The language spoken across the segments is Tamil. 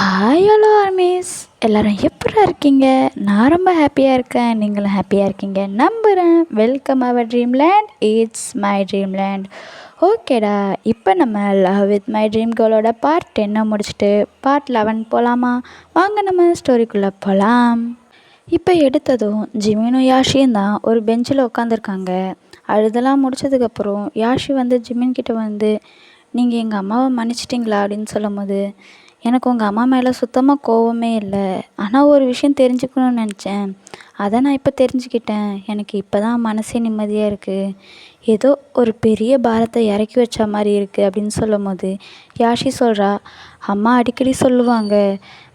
ஹாய் ஹலோ ஆர்மீஸ், எல்லோரும் எப்படி இருக்கீங்க? நான் ரொம்ப ஹாப்பியாக இருக்கேன். நீங்களும் ஹாப்பியாக இருக்கீங்க நம்புகிறேன். Welcome our dream land. It's my dream land. ஓகேடா, இப்போ நம்ம லவ் வித் மை ட்ரீம் கேர்ளோட பார்ட் 10 முடிச்சுட்டு பார்ட் 11 போகலாமா? வாங்க நம்ம ஸ்டோரிக்குள்ளே போகலாம். இப்போ எடுத்ததும் ஜிமினும் யாஷியும் தான் ஒரு பெஞ்சில் உட்காந்துருக்காங்க. அழுதெல்லாம் முடிச்சதுக்கப்புறம் யாஷி வந்து ஜிமின் கிட்ட வந்து, நீங்கள் எங்கள் அம்மாவை மன்னிச்சிட்டிங்களா அப்படின்னு சொல்லும் போது, எனக்கு உங்கள் அம்மா மேலே சுத்தமாக கோவமே இல்லை. ஆனால் ஒரு விஷயம் தெரிஞ்சுக்கணும்னு நினச்சேன். அதை நான் இப்போ தெரிஞ்சுக்கிட்டேன். எனக்கு இப்போ தான் மனசே நிம்மதியாக இருக்குது. ஏதோ ஒரு பெரிய பாரத்தை இறக்கி வச்ச மாதிரி இருக்குது அப்படின்னு சொல்லும் போது யாஷி சொல்கிறா, அம்மா அடிக்கடி சொல்லுவாங்க,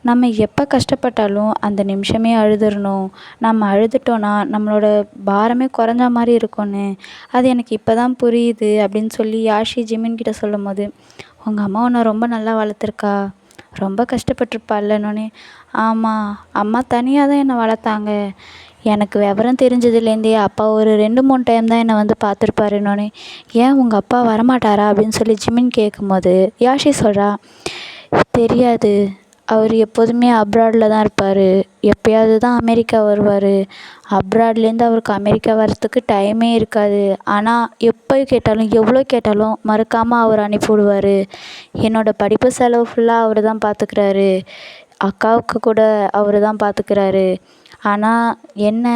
நம்ம எப்போ கஷ்டப்பட்டாலும் அந்த நிமிஷமே அழுதுறணும். நம்ம அழுதுட்டோன்னா நம்மளோட பாரமே குறைஞ்ச மாதிரி இருக்கும்னு. அது எனக்கு இப்போ தான் புரியுது அப்படின்னு சொல்லி யாஷி ஜிமின் கிட்ட சொல்லும் போது, உங்கள் அம்மா உன்னை ரொம்ப நல்லா வளர்த்துருக்கா, ரொம்ப கஷ்டப்பட்டிருப்பாள்லன்னொன்னே, ஆமாம், அம்மா தனியாக தான் என்னை வளர்த்தாங்க. எனக்கு விவரம் தெரிஞ்சதுலேருந்தே அப்பா ஒரு 2-3 டைம் தான் என்னை வந்து பார்த்துருப்பாருன்னொன்னே, ஏன் உங்கள் அப்பா வரமாட்டாரா அப்படின்னு சொல்லி ஜிமின் கேட்கும்போது யாஷி சொல்கிறா, தெரியாது, அவர் எப்போதுமே அப்ராடில் தான் இருப்பார். எப்போயாவது தான் அமெரிக்கா வருவார். அப்ராட்லேருந்து அவருக்கு அமெரிக்கா வர்றதுக்கு டைமே இருக்காது. ஆனால் எப்போ கேட்டாலும் எவ்வளோ கேட்டாலும் மறக்காமல் அவர் அனுப்பிவிடுவார். என்னோடய படிப்பு செலவு ஃபுல்லாக அவர் தான் பார்த்துக்கிறாரு. அக்காவுக்கு கூட அவர் தான் பார்த்துக்கிறாரு. ஆனால் என்ன,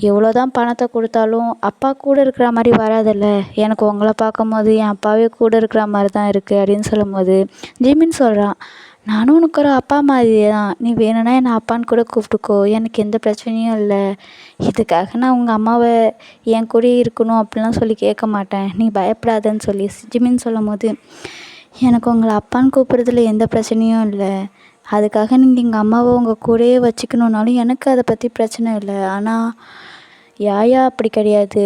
எவ்வளோ தான் பணத்தை கொடுத்தாலும் அப்பா கூட இருக்கிற மாதிரி வராதில்ல. எனக்கு உங்களை பார்க்கும்போது என் அப்பாவே கூட இருக்கிற மாதிரி தான் இருக்குது அப்படின்னு சொல்லும்போது ஜிமின் சொல்கிறான், நானும் உனக்கு ஒரு அப்பா மாதிரி தான். நீ வேணும்னா என்னை அப்பான்னு கூட கூப்பிட்டுக்கோ, எனக்கு எந்த பிரச்சனையும் இல்லை. இதுக்காக நான் உங்கள் அம்மாவை என் கூடயே இருக்கணும் அப்படிலாம் சொல்லி கேட்க மாட்டேன். நீ பயப்படாதன்னு சொல்லி ஜிமின் சொல்லும் போது, எனக்கு உங்களை அப்பான்னு கூப்பிட்றதுல எந்த பிரச்சனையும் இல்லை. அதுக்காக நீங்கள் எங்கள் அம்மாவை உங்கள் கூடயே வச்சுக்கணுன்னாலும் எனக்கு அதை பற்றி பிரச்சனை இல்லை. ஆனால் யாயா அப்படி கிடையாது.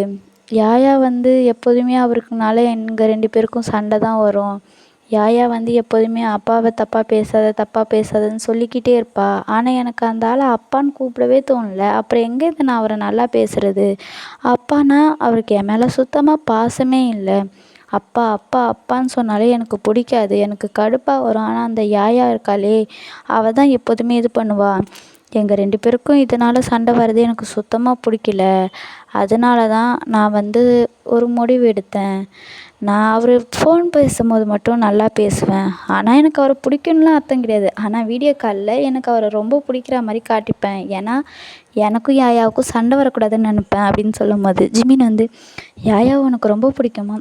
யாயா வந்து எப்போதுமே அவருக்குனால எங்கள் 2 பேருக்கும் சண்டை தான் வரும். யாயா வந்து எப்போதுமே அப்பாவை தப்பாக பேசாதன்னு சொல்லிக்கிட்டே இருப்பா. ஆனால் எனக்கு அந்த ஆளை அப்பான்னு கூப்பிடவே தோணல. அப்புறம் எங்கேருந்து நான் அவரை நல்லா பேசுகிறது? அப்பான்னா அவருக்கு என் மேலே சுத்தமாக பாசமே இல்லை. அப்பா அப்பா அப்பான்னு சொன்னாலே எனக்கு பிடிக்காது, எனக்கு கடுப்பாக வரும். ஆனால் அந்த யாயா இருக்காளே, அவள் தான் எப்போதுமே இது பண்ணுவாள். எங்கள் 2 பேருக்கும் இதனால் சண்டை வர்றது எனக்கு சுத்தமாக பிடிக்கல. அதனால தான் நான் வந்து ஒரு முடிவு எடுத்தேன். நான் அவர் ஃபோன் பேசும்போது மட்டும் நல்லா பேசுவேன். ஆனால் எனக்கு அவரை பிடிக்கும்லாம் அர்த்தம் கிடையாது. ஆனால் வீடியோ காலில் எனக்கு அவரை ரொம்ப பிடிக்கிற மாதிரி காட்டிப்பேன். ஏன்னா எனக்கும் யாயாவுக்கும் சண்டை வரக்கூடாதுன்னு நினப்பேன் அப்படின்னு சொல்லும்போது ஜிமின் வந்து, யாயாவை உனக்கு ரொம்ப பிடிக்குமா?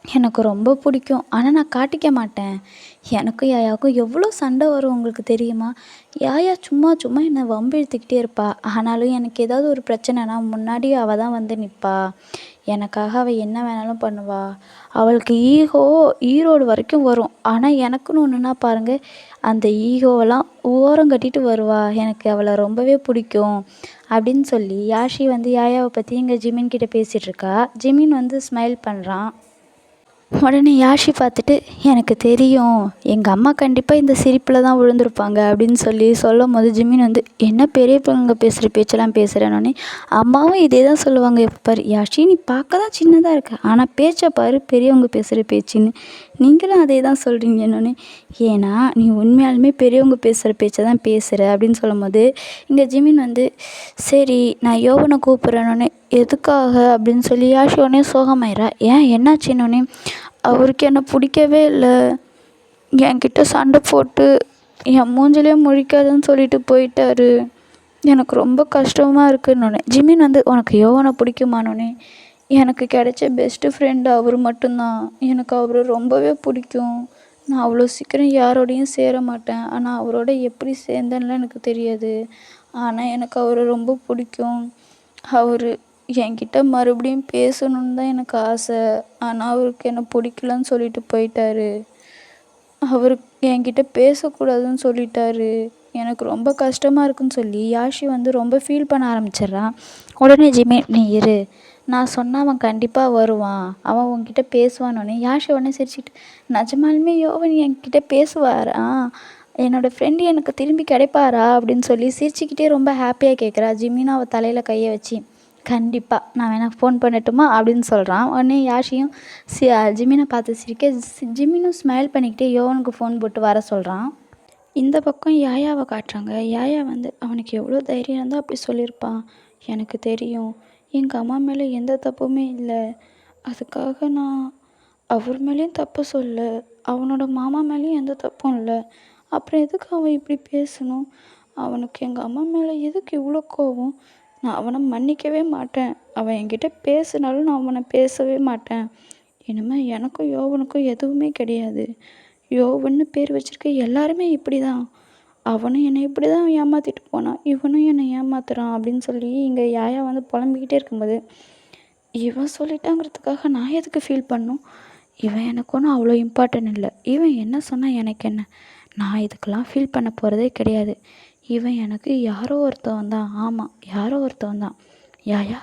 எனக்கு ரொம்ப பிடிக்கும். ஆனால் நான் காட்டிக்க மாட்டேன். எனக்கும் யாயாவுக்கும் எவ்வளோ சண்டை வரும் உங்களுக்கு தெரியுமா? யாயா சும்மா சும்மா என்னை வம்பு இழுத்துக்கிட்டே இருப்பா. ஆனாலும் எனக்கு ஏதாவது ஒரு பிரச்சனைனா முன்னாடி அவள் தான் வந்து நிற்பா. எனக்காக அவள் என்ன வேணாலும் பண்ணுவா. அவளுக்கு ஈகோ ஈரோடு வரைக்கும் வரும். ஆனால் எனக்குன்னு ஒன்றுனா பாருங்கள், அந்த ஈகோவெல்லாம் ஓரம் கட்டிட்டு வருவா. எனக்கு அவளை ரொம்பவே பிடிக்கும் அப்படின்னு சொல்லி யாஷி வந்து யாயாவை பற்றி இங்கே ஜிமின் கிட்ட பேசிகிட்ருக்கா. ஜிமின் வந்து ஸ்மைல் பண்ணுறான். உடனே யாஷி பார்த்துட்டு, எனக்கு தெரியும், எங்கள் அம்மா கண்டிப்பாக இந்த சிரிப்பில் தான் விழுந்திருப்பாங்க அப்படின்னு சொல்லி சொல்லும் போது ஜிமின் வந்து, என்ன பெரிய பிள்ளைங்க பேசுகிற பேச்செல்லாம் பேசுகிறேன்னொன்னே, அம்மாவும் இதே தான் சொல்லுவாங்க. எப்போ பாரு, யாஷி நீ பார்க்க தான் சின்னதாக இருக்க, ஆனால் பேச்சை பாரு பெரியவங்க பேசுகிற பேச்சுன்னு. நீங்களும் அதே தான் சொல்கிறீங்கன்னொன்னே, ஏன்னா நீ உண்மையாலுமே பெரியவங்க பேசுகிற பேச்சை தான் பேசுகிற அப்படின்னு சொல்லும் போது இங்கே ஜிமின் வந்து, சரி நான் யோவனை கூப்பிட்றேன்னொன்னே, எதுக்காக அப்படின்னு சொல்லி யாஷி உடனே சோகமாயிரா. ஏன் என்னாச்சுன்னொன்னே, அவருக்கு என்னை பிடிக்கவே இல்லை, என்கிட்ட சண்டை போட்டு என் மூஞ்சிலே முழிக்காதுன்னு சொல்லிட்டு போயிட்டாரு. எனக்கு ரொம்ப கஷ்டமாக இருக்குன்னொன்னே ஜிமின் வந்து, உனக்கு யோவனை பிடிக்குமானோடனே, எனக்கு கிடைச்ச பெஸ்ட்டு ஃப்ரெண்டு அவர் மட்டும்தான். எனக்கு அவர் ரொம்பவே பிடிக்கும். நான் அவ்வளோ சீக்கிரம் யாரோடையும் சேர மாட்டேன். ஆனால் அவரோட எப்படி சேர்ந்தேன்லாம் எனக்கு தெரியாது. ஆனால் எனக்கு அவரை ரொம்ப பிடிக்கும். அவர் என்கிட்ட மறுபடியும் பேசணுன்னு தான் எனக்கு ஆசை. ஆனால் அவருக்கு என்னை பிடிக்கலன்னு சொல்லிட்டு போயிட்டாரு. அவருக்கு என்கிட்ட பேசக்கூடாதுன்னு சொல்லிட்டாரு. எனக்கு ரொம்ப கஷ்டமாக இருக்குன்னு சொல்லி யாஷி வந்து ரொம்ப ஃபீல் பண்ண ஆரம்பிச்சிட்றான். உடனே ஜிமின், நீ இரு, நான் சொன்னால் அவன் கண்டிப்பாக வருவான், அவன் உன்கிட்ட பேசுவானோடனே யாஷி உடனே சிரிச்சுக்கிட்டு, நிஜமாலுமே யோவன் என்கிட்ட பேசுவாரா? என்னோடய ஃப்ரெண்டு எனக்கு திரும்பி கிடைப்பாரா அப்படின்னு சொல்லி சிரிச்சுக்கிட்டே ரொம்ப ஹாப்பியாக கேட்குறா. ஜிமினும் அவள் தலையில் கையை வச்சு, கண்டிப்பாக நான் வேணால் ஃபோன் பண்ணட்டுமா அப்படின்னு சொல்கிறான். உடனே யாஷியும் ஜிமினை பார்த்து சிரிக்க, ஜிமினும் ஸ்மைல் பண்ணிக்கிட்டே யோவனுக்கு ஃபோன் போட்டு வர சொல்கிறான். இந்த பக்கம் யாயாவை காட்டுறாங்க. யாயா வந்து அவனுக்கு எவ்வளோ தைரியம் இருந்தால் அப்படி சொல்லியிருப்பான். எனக்கு தெரியும், எங்கள் அம்மா மேலே எந்த தப்புமே இல்லை, அதுக்காக நான் அவர் மேலேயும் தப்பு சொல்ல, அவனோட மாமா மேலேயும் எந்த தப்பும் இல்லை, அப்புறம் எதுக்கு அவன் இப்படி பேசணும், அவனுக்கு எங்கள் அம்மா மேலே எதுக்கு இவ்வளோ கோவம், நான் அவனை மன்னிக்கவே மாட்டேன், அவன் என்கிட்ட பேசினாலும் நான் அவனை பேசவே மாட்டேன், இனிமேல் எனக்கும் யோவனுக்கும் எதுவுமே கிடையாது, யோவன்னு பேர் வச்சிருக்க எல்லாருமே இப்படி தான், அவனும் என்னை இப்படி தான் ஏமாற்றிட்டு போனான், இவனும் என்னை ஏமாத்துறான் அப்படின்னு சொல்லி இங்கே யாயா வந்து புலம்பிக்கிட்டே இருக்கும்போது, இவன் சொல்லிட்டாங்கிறதுக்காக நான் எதுக்கு ஃபீல் பண்ணும், இவன் எனக்கு ஒன்றும் அவ்வளோ இம்பார்ட்டன்ட் இல்லை, இவன் என்ன சொன்னால் எனக்கு என்ன, நான் இதுக்கெல்லாம் ஃபீல் பண்ண போகிறதே கிடையாது, இவன் எனக்கு யாரோ ஒருத்தவன் தான், ஆமாம் யாரோ ஒருத்தவன் தான், யாயா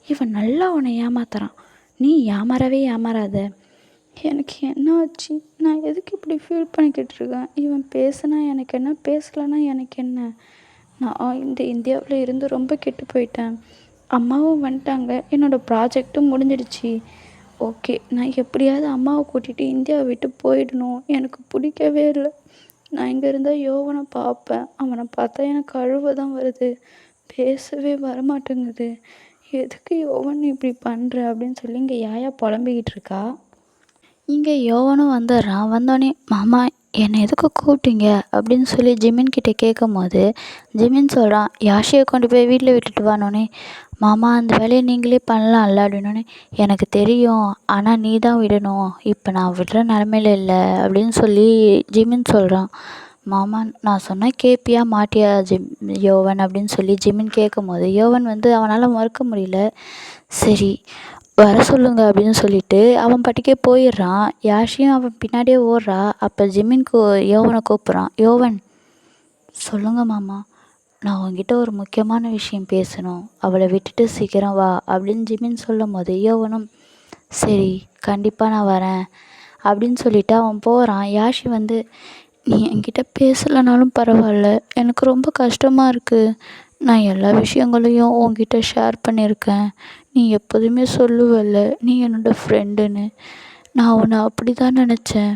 இவன் நல்லா உன்னை ஏமாத்துறான், நீ ஏமாறவே ஏமாறாத, எனக்கு என்ன ஆச்சு, நான் எதுக்கு இப்படி ஃபீல் பண்ணிக்கிட்டு இருக்கேன், இவன் பேசுனா எனக்கு என்ன, பேசலைன்னா எனக்கு என்ன, நான் இந்த இந்தியாவில் இருந்து ரொம்ப கெட்டு போயிட்டேன், அம்மாவும் வந்துட்டாங்க, என்னோடய ப்ராஜெக்ட்டும் முடிஞ்சிடுச்சு, ஓகே நான் எப்படியாவது அம்மாவை கூட்டிகிட்டு இந்தியாவை விட்டு போயிடணும், எனக்கு பிடிக்கவே இல்லை, நான் இங்கே இருந்தால் யோவனை பார்ப்பேன், அவனை பார்த்தா எனக்கு அழுவ தான் வருது, பேசவே வரமாட்டேங்குது, எதுக்கு யோவன் இப்படி பண்ணுற அப்படின்னு சொல்லி இங்கே யாயா புலம்பிக்கிட்டு இருக்கா. இங்கே யோவனும் வந்துடுறான். வந்தோடனே மாமா என்னை எதுக்கு கூப்பிட்டீங்க அப்படின்னு சொல்லி ஜிமின் கிட்டே கேட்கும்போது ஜிமின் சொல்கிறான், யாஷியை கொண்டு போய் வீட்டில் விட்டுட்டு வானோடனே, மாமா அந்த வேலையை நீங்களே பண்ணலாம்ல அப்படின்னோடனே, எனக்கு தெரியும் ஆனால் நீ தான் விடணும், இப்போ நான் விடுற நிலமையில இல்லை அப்படின்னு சொல்லி ஜிமின் சொல்கிறான். மாமா நான் சொன்னால் கேட்பியா மாட்டியா யோவன் அப்படின்னு சொல்லி ஜிமின் கேட்கும்போது யோவன் வந்து அவனால் மறுக்க முடியல. சரி வர சொல்லுங்க அப்படின்னு சொல்லிட்டு அவன் பாட்டுக்கே போயிடுறான். யாஷியும் அவன் பின்னாடியே ஓடுறா. அப்போ ஜிமின் யோவனை கூப்பிட்றான். யோவன் சொல்லுங்க மாமா, நான் உங்ககிட்ட ஒரு முக்கியமான விஷயம் பேசணும், அவளை விட்டுட்டு சீக்கிரம் வா அப்படின்னு ஜிமின் சொல்லும் போது யோவனும் சரி கண்டிப்பாக நான் வரேன் அப்படின்னு சொல்லிட்டு அவன் போகிறான். யாஷி வந்து நீ என்கிட்ட பேசலைனாலும் பரவாயில்ல, எனக்கு ரொம்ப கஷ்டமாக இருக்குது, நான் எல்லா விஷயங்களையும் உன்கிட்ட ஷேர் பண்ணியிருக்கேன், நீ எப்போதுமே சொல்லுவல்ல நீ என்னோடய ஃப்ரெண்டுன்னு, நான் உன்னை அப்படி தான் நினச்சேன்,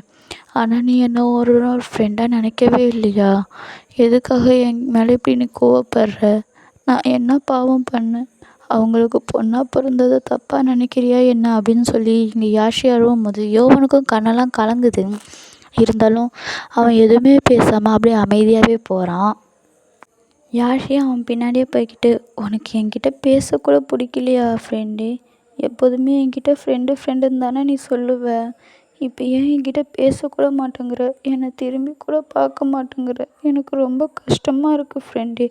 ஆனால் நீ என்ன ஒரு நாள் ஃப்ரெண்டாக நினைக்கவே இல்லையா, எதுக்காக என் மேலே இப்படி நீ கோவப்படுற, நான் என்ன பாவம் பண்ணேன், அவங்களுக்கு பொண்ணாக பிறந்ததை தப்பாக நினைக்கிறியா என்ன அப்படின்னு சொல்லி இங்கே யாஷி அழுவும் போது யோவனுக்கும் கண்ணெல்லாம் கலங்குது. இருந்தாலும் அவன் எதுவுமே பேசாமல் அப்படியே அமைதியாகவே போகிறான். யாஷி அவன் பின்னாடியே போய்கிட்டு, உனக்கு என்கிட்ட பேசக்கூட பிடிக்கலையா ஃப்ரெண்டு, எப்போதுமே என்கிட்ட ஃப்ரெண்டுன்னு தானே நீ சொல்லுவ, இப்போ ஏன் என்கிட்ட பேசக்கூட மாட்டேங்கிற, என்னை திரும்பி கூட பார்க்க மாட்டேங்கிற, எனக்கு ரொம்ப கஷ்டமாக இருக்குது ஃப்ரெண்டு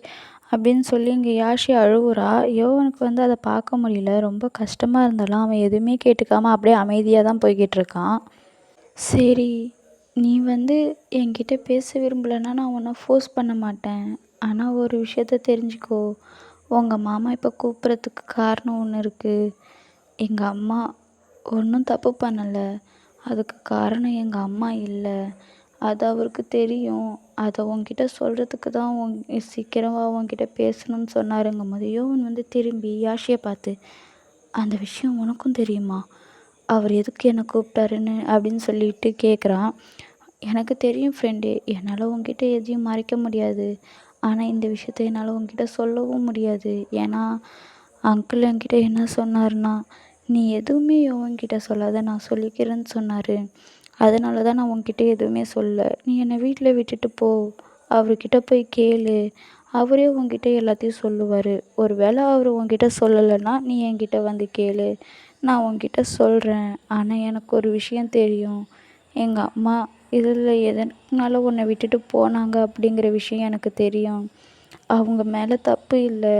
அப்படின்னு சொல்லி இங்கே யாஷி அழுவுறா. யோவனுக்கு வந்து அதை பார்க்க முடியல, ரொம்ப கஷ்டமாக இருந்தாலும் அவன் எதுவுமே கேட்டுக்காமல் அப்படியே அமைதியாக தான் போய்கிட்டு இருக்கான். சரி நீ வந்து என்கிட்ட பேச விரும்பலைன்னா நான் உன்னை ஃபோர்ஸ் பண்ண மாட்டேன், ஆனால் ஒரு விஷயத்த தெரிஞ்சுக்கோ, உங்கள் மாமா இப்போ கூப்பிட்றதுக்கு காரணம் ஒன்று இருக்குது, எங்கள் அம்மா ஒன்றும் தப்பு பண்ணலை, அதுக்கு காரணம் எங்கள் அம்மா இல்லை, அது அவருக்கு தெரியும், அதை உன்கிட்ட சொல்கிறதுக்கு தான் சீக்கிரமாக உன்கிட்ட பேசணும்னு சொன்னாருங்கும் போது யோவன் வந்து திரும்பி யாஷியை பார்த்து, அந்த விஷயம் உனக்கும் தெரியுமா, அவர் எதுக்கு என்னை கூப்பிட்டாருன்னு அப்படின்னு சொல்லிட்டு கேட்குறான். எனக்கு தெரியும் ஃப்ரெண்டு, என்னால் உன்கிட்ட எதையும் மறைக்க முடியாது, ஆனால் இந்த விஷயத்த என்னால் உன்கிட்ட சொல்லவும் முடியாது, ஏன்னா அங்கிள் என்கிட்ட என்ன சொன்னார்னா, நீ எதுவுமே உன்கிட்ட சொல்லாத நான் சொல்லிக்கிறேன்னு சொன்னார், அதனால தான் நான் உன்கிட்ட எதுவுமே சொல்ல, நீ என்னை வீட்டில் விட்டுட்டு போ, அவர்கிட்ட போய் கேளு, அவரே உன்கிட்ட எல்லாத்தையும் சொல்லுவார், ஒரு வேளை அவர் உன்கிட்ட சொல்லலைன்னா நீ என்கிட்ட வந்து கேளு, நான் உன்கிட்ட சொல்கிறேன், ஆனால் எனக்கு ஒரு விஷயம் தெரியும், எங்கள் அம்மா இதில் எதனால உன்னை விட்டுட்டு போனாங்க அப்படிங்கிற விஷயம் எனக்கு தெரியும், அவங்க மேலே தப்பு இல்லை,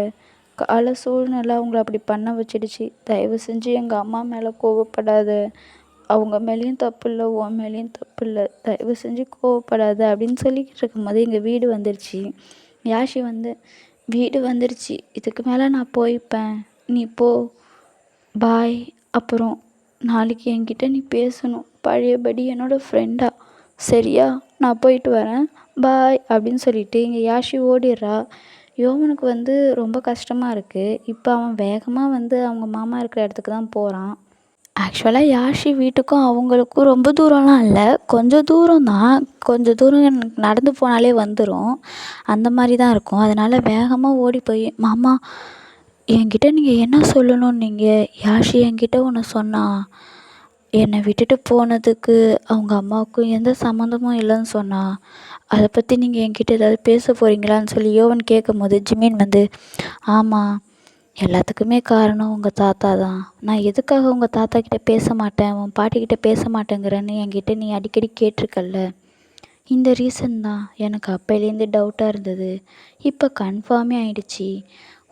கால சூழ்நிலை அவங்கள அப்படி பண்ண வச்சிடுச்சு, தயவு செஞ்சு எங்கள் அம்மா மேலே கோவப்படாத, அவங்க மேலேயும் தப்பு இல்லை உன் மேலேயும் தப்பு இல்லை, தயவு செஞ்சு கோவப்படாத அப்படின்னு சொல்லிக்கிட்டு இருக்கும்போது எங்கள் வீடு வந்துருச்சு. யாஷி வந்து வீடு வந்துருச்சு, இதுக்கு மேலே நான் போய்ப்பேன், நீ போ பாய், அப்புறம் நாளைக்கு என்கிட்ட நீ பேசணும் பழையபடி என்னோடய ஃப்ரெண்டா, சரியா, நான் போயிட்டு வரேன் பாய் அப்படின்னு சொல்லிட்டு இங்கே யாஷி ஓடிடுறா. யோவனுக்கு வந்து ரொம்ப கஷ்டமாக இருக்குது. இப்போ அவன் வேகமாக வந்து அவங்க மாமா இருக்கிற இடத்துக்கு தான் போகிறான். ஆக்சுவலாக யாஷி வீட்டுக்கும் அவங்களுக்கும் ரொம்ப தூரம்லாம் இல்லை, கொஞ்சம் தூரம் தான். கொஞ்சம் தூரம் எனக்கு நடந்து போனாலே வந்துடும். அந்த மாதிரி தான் இருக்கும். அதனால் வேகமாக ஓடி போய், மாமா என்கிட்ட நீங்கள் என்ன சொல்லணுன்னீங்க? யாஷி என்கிட்ட ஒன்று சொன்னா, என்னை விட்டுட்டு போனதுக்கு அவங்க அம்மாவுக்கும் எந்த சம்மந்தமும் இல்லைன்னு சொன்னா. அதை பற்றி நீங்கள் என்கிட்ட ஏதாவது பேச போகிறீங்களான்னு சொல்லி யோவன் கேட்கும்போது ஜிமின் வந்து, ஆமாம், எல்லாத்துக்குமே காரணம் உங்கள் தாத்தா தான். நான் எதுக்காக உங்கள் தாத்தா கிட்டே பேச மாட்டேன், உன் பாட்டிக்கிட்ட பேச மாட்டேங்கிறேன்னு என்கிட்ட நீ அடிக்கடி கேட்டிருக்கல்ல. இந்த ரீசன் தான் எனக்கு அப்போலேருந்து டவுட்டாக இருந்தது. இப்போ கன்ஃபார்மே ஆயிடுச்சு.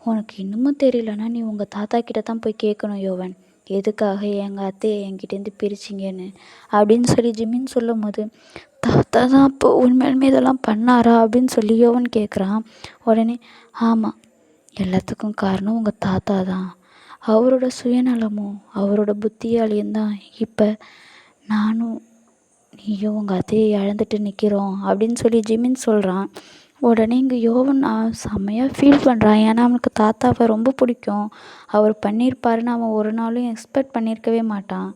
உனக்கு இன்னமும் தெரியலன்னா நீ உங்கள் தாத்தா கிட்ட தான் போய் கேட்கணும் யோவன், எதுக்காக எங்கள் அத்தையை என்கிட்டேருந்து பிரிச்சிங்கன்னு அப்படின்னு சொல்லி ஜிமின் சொல்லும் போது, தாத்தா தான் அப்போ உண்மையிலுமே இதெல்லாம் பண்ணாரா அப்படின்னு சொல்லி யோவன் கேட்குறான். உடனே, ஆமாம், எல்லாத்துக்கும் காரணம் உங்கள் தாத்தா தான். அவரோட சுயநலமும் அவரோட புத்தியாலையும் தான் இப்போ நானும் நீயும் உங்கள் அத்தையை இழந்துட்டு நிற்கிறோம் அப்படின்னு சொல்லி ஜிமின் சொல்கிறான். உடனே இங்கே யோவன் செம்மையாக ஃபீல் பண்ணுறான். ஏன்னா அவனுக்கு தாத்தாவை ரொம்ப பிடிக்கும். அவர் பண்ணியிருப்பாருன்னு அவன் ஒரு நாளும் எக்ஸ்பெக்ட் பண்ணியிருக்கவே மாட்டான்.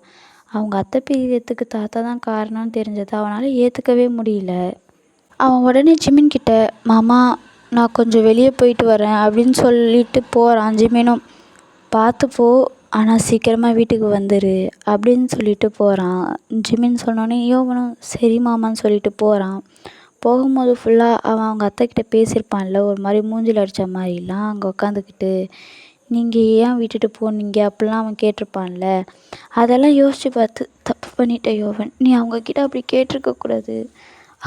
அவங்க அத்தை பிரியத்துக்கு தாத்தா தான் காரணம்னு தெரிஞ்சது அவனால் ஏற்றுக்கவே முடியல. அவன் உடனே ஜிமின் கிட்ட, மாமா நான் கொஞ்சம் வெளியே போயிட்டு வரேன் அப்படின்னு சொல்லிட்டு போகிறான். ஜிமினும், பார்த்துப்போ, ஆனால் சீக்கிரமாக வீட்டுக்கு வந்துரு அப்படின்னு சொல்லிட்டு போகிறான். ஜிமின் சொன்னோன்னே யோவனும் சரி மாமான்னு சொல்லிட்டு போகிறான். போகும்போது ஃபுல்லாக அவன் அவங்க அத்தைக்கிட்ட பேசியிருப்பான்ல, ஒரு மாதிரி மூஞ்சில் அடித்த மாதிரிலாம் அங்கே உட்காந்துக்கிட்டு, நீங்கள் ஏன் விட்டுட்டு போனீங்க அப்படிலாம் அவன் கேட்டிருப்பான்ல. அதெல்லாம் யோசித்து பார்த்து, தப்பு பண்ணிட்ட யோவன், நீ அவங்கக்கிட்ட அப்படி கேட்டிருக்கக்கூடாது.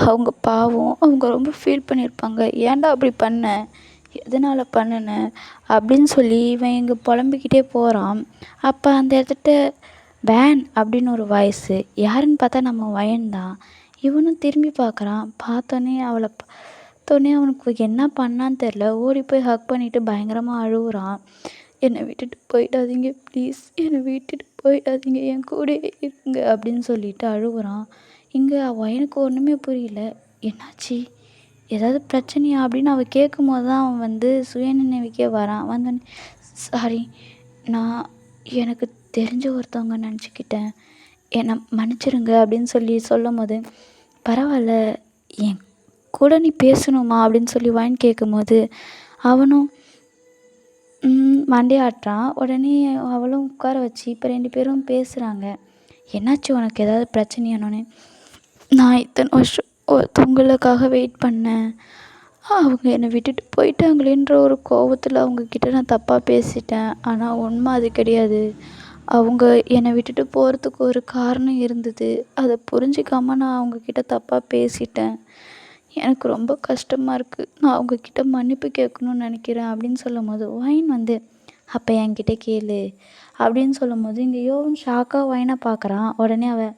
அவங்க பாவம், அவங்க ரொம்ப ஃபீல் பண்ணியிருப்பாங்க. ஏன்டா அப்படி பண்ண, எதனால் பண்ணுன அப்படின்னு சொல்லி இவன் இங்கே புலம்பிக்கிட்டே போகிறான். அப்போ அந்த இடத்துட்ட வேன் அப்படின்னு ஒரு வாய்ஸு. யாருன்னு பார்த்தா நம்ம வயன் தான். இவனும் திரும்பி பார்க்குறான். பார்த்தோன்னே அவளை பார்த்தோன்னே அவனுக்கு என்ன பண்ணான்னு தெரில. ஓடி போய் ஹக் பண்ணிவிட்டு பயங்கரமாக அழுகுறான். என்னை விட்டுட்டு போயிடாதீங்க ப்ளீஸ், என்னை விட்டுட்டு போயிடாதீங்க, என் கூட இருங்க அப்படின்னு சொல்லிட்டு அழுகுறான். இங்கே வயனுக்கு ஒன்றுமே புரியல. என்னாச்சு, ஏதாவது பிரச்சனையா அப்படின்னு அவள் கேட்கும்போது தான் அவன் வந்து சுயநினைவுக்கே வரான். வந்தோடனே, சாரி, நான் எனக்கு தெரிஞ்ச ஒருத்தவங்க நினச்சிக்கிட்டேன், என்னை மன்னிச்சிருங்க அப்படின்னு சொல்லி சொல்லும் போது, பரவாயில்ல, என் கூட நீ பேசணுமா அப்படின்னு சொல்லி வாங்கி கேட்கும்போது அவனும் மண்டையாட்டுறான். உடனே அவளும் உட்கார வச்சு இப்போ 2 பேரும் பேசுகிறாங்க. என்னாச்சு, உனக்கு ஏதாவது பிரச்சனையானோன்னே, நான் இத்தனை வருஷம் ஒருத்தவங்களுக்காக வெயிட் பண்ணேன், அவங்க என்னை விட்டுட்டு போயிட்டாங்களேன்ற ஒரு கோவத்தில் அவங்கக்கிட்ட நான் தப்பாக பேசிட்டேன். ஆனால் உண்மை அது கிடையாது. அவங்க என்னை விட்டுட்டு போகிறதுக்கு ஒரு காரணம் இருந்தது. அதை புரிஞ்சிக்காம நான் அவங்கக்கிட்ட தப்பாக பேசிட்டேன். எனக்கு ரொம்ப கஷ்டமாக இருக்குது. நான் அவங்கக்கிட்ட மன்னிப்பு கேட்கணும்னு நினைக்கிறேன் அப்படின்னு சொல்லும்போது வைன் வந்து, அப்போ என்கிட்ட கேளு அப்படின்னு சொல்லும்போது இங்கே யோவன் ஷாக்காக வைனை பார்க்குறான். உடனே அவன்,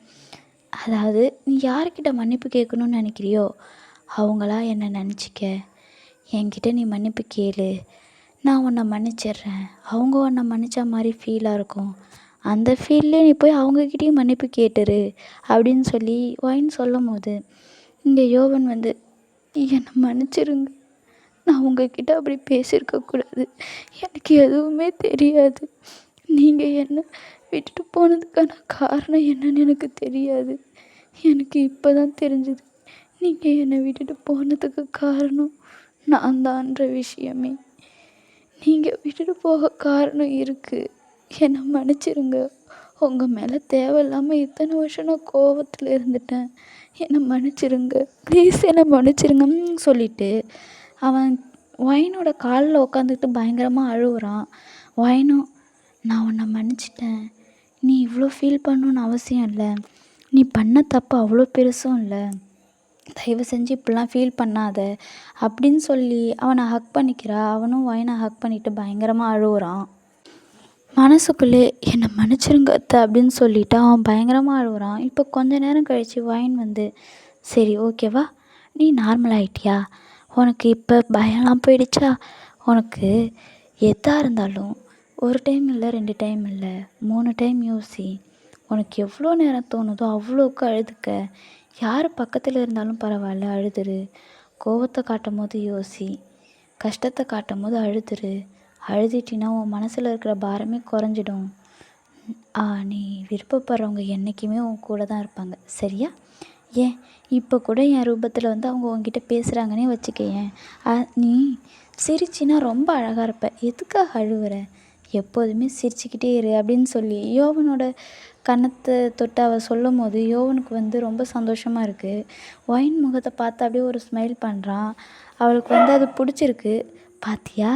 அதாவது நீ யார்கிட்ட மன்னிப்பு கேட்கணும்னு நினைக்கிறியோ அவங்களா என்னை நினச்சிக்க, என்கிட்ட நீ மன்னிப்பு கேளு, நான் உன்னை மன்னிச்சிடுறேன். அவங்க உன்னை மன்னிச்ச மாதிரி ஃபீலாக இருக்கும். அந்த ஃபீல்லே நீ போய் அவங்கக்கிட்டேயும் மன்னிப்பு கேட்டுரு அப்படின்னு சொல்லி வைன் சொல்லும் போது இங்கே யோவன் வந்து, என்னை மன்னிச்சிருங்க, நான் உங்ககிட்ட அப்படி பேசியிருக்கக்கூடாது, எனக்கு எதுவுமே தெரியாது, நீங்கள் என்னை விட்டுட்டு போனதுக்கான காரணம் என்னன்னு எனக்கு தெரியாது, எனக்கு இப்போ தான் தெரிஞ்சுது நீங்கள் என்னை விட்டுட்டு போனதுக்கு காரணம் நான் தான்ற விஷயமே. நீங்கள் விட்டுட்டு போக காரணம் இருக்குது, என்னை மன்னிச்சிருங்க. உங்கள் மேலே தேவையில்லாமல் இத்தனை வருஷம் நான் கோவத்தில் இருந்துட்டேன், என்னை மன்னிச்சிருங்க ப்ளீஸ், என்னை மன்னிச்சிருங்கன்னு சொல்லிவிட்டு அவன் வைனோட காலில் உட்காந்துக்கிட்டு பயங்கரமாக அழுகுறான். வைனும், நான் உன்னை மன்னிச்சிட்டேன், நீ இவ்வளோ ஃபீல் பண்ணணுன்னு அவசியம் இல்லை, நீ பண்ண தப்பு அவ்வளோ பெருசும் இல்லை, தயவு செஞ்சு இப்படிலாம் ஃபீல் பண்ணாத அப்படின்னு சொல்லி அவனை ஹக் பண்ணிக்கிறா. அவனும் வைனை ஹக் பண்ணிவிட்டு பயங்கரமாக அழுகுறான். மனசுக்குள்ளே என்னை மன்னிச்சிருங்க அத்தை அப்படின்னு சொல்லிவிட்டு அவன் பயங்கரமாக அழுகுறான். இப்போ கொஞ்ச நேரம் கழித்து வைன் வந்து, சரி ஓகேவா, நீ நார்மல் ஆகிட்டியா, உனக்கு இப்போ பயம்லாம் போயிடுச்சா, உனக்கு எதாக இருந்தாலும் ஒரு டைம் இல்லை 2 டைம் இல்லை 3 டைம் யோசி, உனக்கு எவ்வளோ நேரம் தோணுதோ அவ்வளோக்கு அழுதுக்க, யார் பக்கத்தில் இருந்தாலும் பரவாயில்ல அழுதுரு, கோவத்தை காட்டும் போது யோசி, கஷ்டத்தை காட்டும் போது அழுதுரு, அழுதிட்டினா உன் மனசில் இருக்கிற பாரமே குறைஞ்சிடும், நீ விருப்பப்படுறவங்க என்றைக்குமே உன் கூட தான் இருப்பாங்க, சரியா? ஏன் இப்போ கூட என் ரூபத்தில் வந்து அவங்க உன்கிட்ட பேசுகிறாங்கன்னே வச்சுக்கயேன், நீ சிரிச்சின்னா ரொம்ப அழகாக இருப்ப, எதுக்காக அழுவுற? எப்போதுமே சிரிச்சுக்கிட்டே இரு அப்படின்னு சொல்லி யோவனோட கன்னத்தை தொட்டு அவள் சொல்லும் போது யோவனுக்கு வந்து ரொம்ப சந்தோஷமாக இருக்குது. ஒயின் முகத்தை பார்த்து அப்படியே ஒரு ஸ்மைல் பண்ணுறான். அவளுக்கு வந்து அது பிடிச்சிருக்கு. பாத்தியா,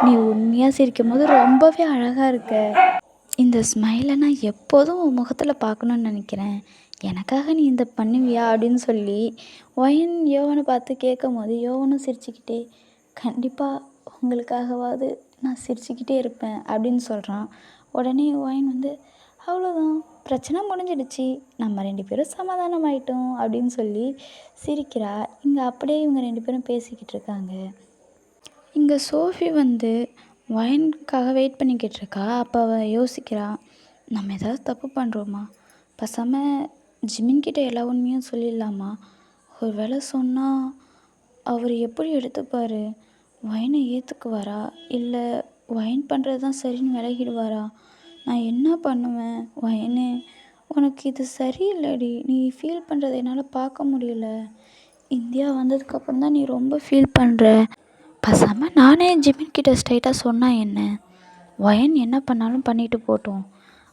நீ உண்மையாக சிரிக்கும் போது ரொம்பவே அழகாக இருக்க. இந்த ஸ்மைலை நான் எப்போதும் உன் முகத்தில் பார்க்கணுன்னு நினைக்கிறேன். எனக்காக நீ இந்த பண்ணுவியா அப்படின்னு சொல்லி ஒயின் யோவனை பார்த்து கேட்கும் போது யோவனும் சிரிச்சுக்கிட்டே, கண்டிப்பாக உங்களுக்காகவாவது நான் சிரிச்சுக்கிட்டே இருப்பேன் அப்படின்னு சொல்கிறான். உடனே ஒயின் வந்து, அவ்வளோதான், பிரச்சனை முடிஞ்சிடுச்சு, நம்ம 2 பேரும் சமாதானம் ஆயிட்டோம் அப்படின்னு சொல்லி சிரிக்கிறா. இங்கே அப்படியே இவங்க 2 பேரும் பேசிக்கிட்டு இருக்காங்க. இங்கே சோஃபி வந்து ஒயினுக்காக வெயிட் பண்ணிக்கிட்டு இருக்கா. அப்போ அவள் யோசிக்கிறா, நம்ம ஏதாவது தப்பு பண்ணுறோமா? பேசாமல் ஜிமின்கிட்ட எல்லா உண்மையும் சொல்லிடலாமா? ஒரு வேளை சொன்னால் அவர் எப்படி எடுத்துப்பார்? ஒயினை ஏற்றுக்குவாரா, இல்லை ஒயின் பண்ணுறது தான் சரின்னு விலகிடுவாரா? நான் என்ன பண்ணுவேன்? ஒயினு, உனக்கு இது சரியில்லைடி, நீ ஃபீல் பண்ணுறதை என்னால் பார்க்க முடியல. இந்தியா வந்ததுக்கப்புறம் தான் நீ ரொம்ப ஃபீல் பண்ணுற. பேசாமல் நானே ஜிமின்கிட்ட ஸ்ட்ரைட்டாக சொன்னால் என்ன? ஒயின் என்ன பண்ணாலும் பண்ணிட்டு போட்டோம்,